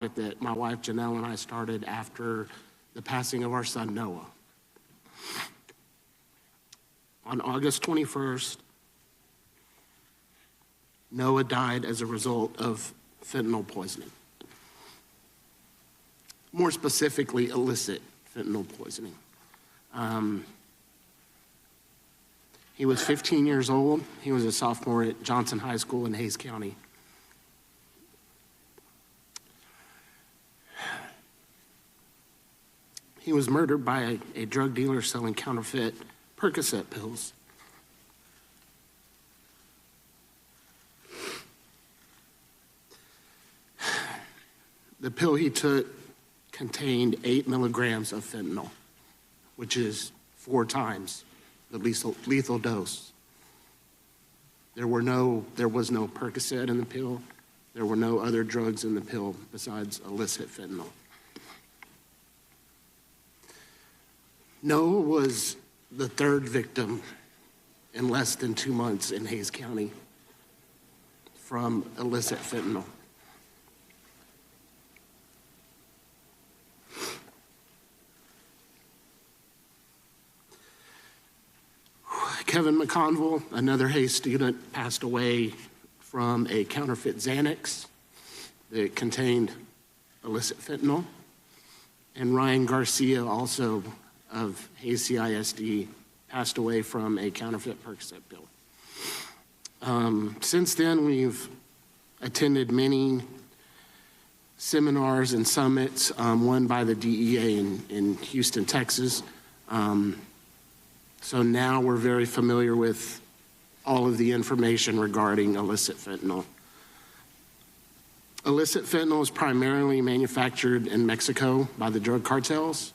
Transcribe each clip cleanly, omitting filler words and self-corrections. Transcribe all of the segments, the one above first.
that my wife Janelle and I started after the passing of our son Noah. On August 21st, Noah died as a result of fentanyl poisoning. More specifically, illicit fentanyl poisoning. He was 15 years old. He was a sophomore at Johnson High School in Hays County. He was murdered by a drug dealer selling counterfeit Percocet pills. The pill he took contained 8 milligrams of fentanyl, which is 4 times the lethal dose. There was no Percocet in the pill. There were no other drugs in the pill besides illicit fentanyl. Noah was the 3rd victim in less than 2 months in Hays County from illicit fentanyl. Kevin McConville, another Hays student, passed away from a counterfeit Xanax that contained illicit fentanyl. And Ryan Garcia, also of Hays CISD, passed away from a counterfeit Percocet pill. Since then, we've attended many seminars and summits, one by the DEA in Houston, Texas. So now we're very familiar with all of the information regarding illicit fentanyl. Illicit fentanyl is primarily manufactured in Mexico by the drug cartels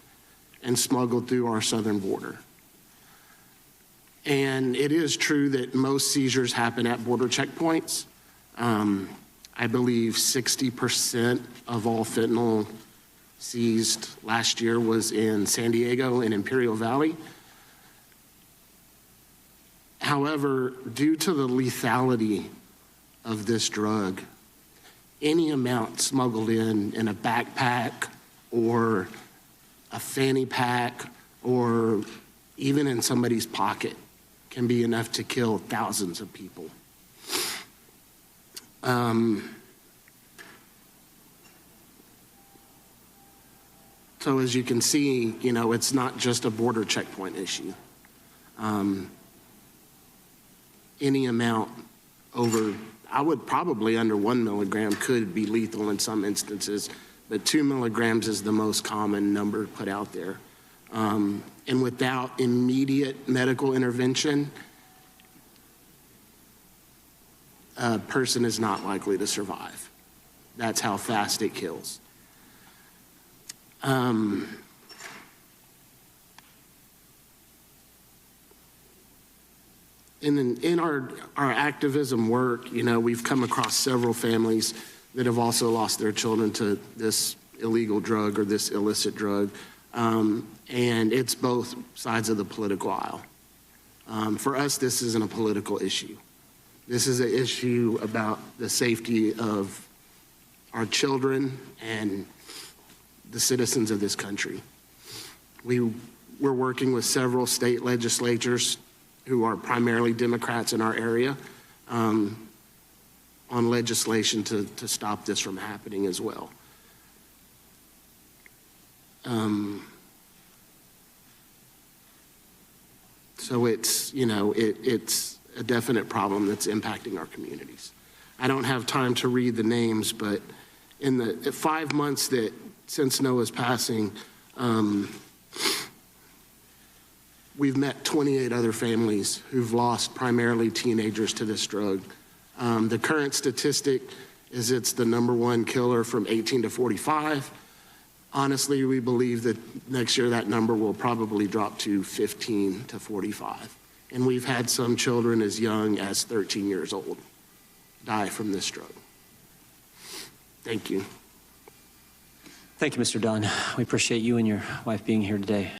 and smuggled through our southern border. And it is true that most seizures happen at border checkpoints. I believe 60% of all fentanyl seized last year was in San Diego and Imperial Valley. However, due to the lethality of this drug, any amount smuggled in a backpack or a fanny pack or even in somebody's pocket can be enough to kill thousands of people. So as you can see, it's not just a border checkpoint issue. Any amount over, I would probably under 1 milligram could be lethal in some instances, but 2 milligrams is the most common number put out there. And without immediate medical intervention, a person is not likely to survive. That's how fast it kills. In our activism work, we've come across several families that have also lost their children to this illegal drug or this illicit drug. And it's both sides of the political aisle. For us, this isn't a political issue. This is an issue about the safety of our children and the citizens of this country. We're working with several state legislatures who are primarily Democrats in our area on legislation to stop this from happening as well. So it's a definite problem that's impacting our communities. I don't have time to read the names, but in the 5 months since Noah's passing, we've met 28 other families who've lost primarily teenagers to this drug. The current statistic is it's the #1 killer from 18 to 45. Honestly, we believe that next year that number will probably drop to 15 to 45. And we've had some children as young as 13 years old die from this drug. Thank you. Thank you, Mr. Dunn. We appreciate you and your wife being here today.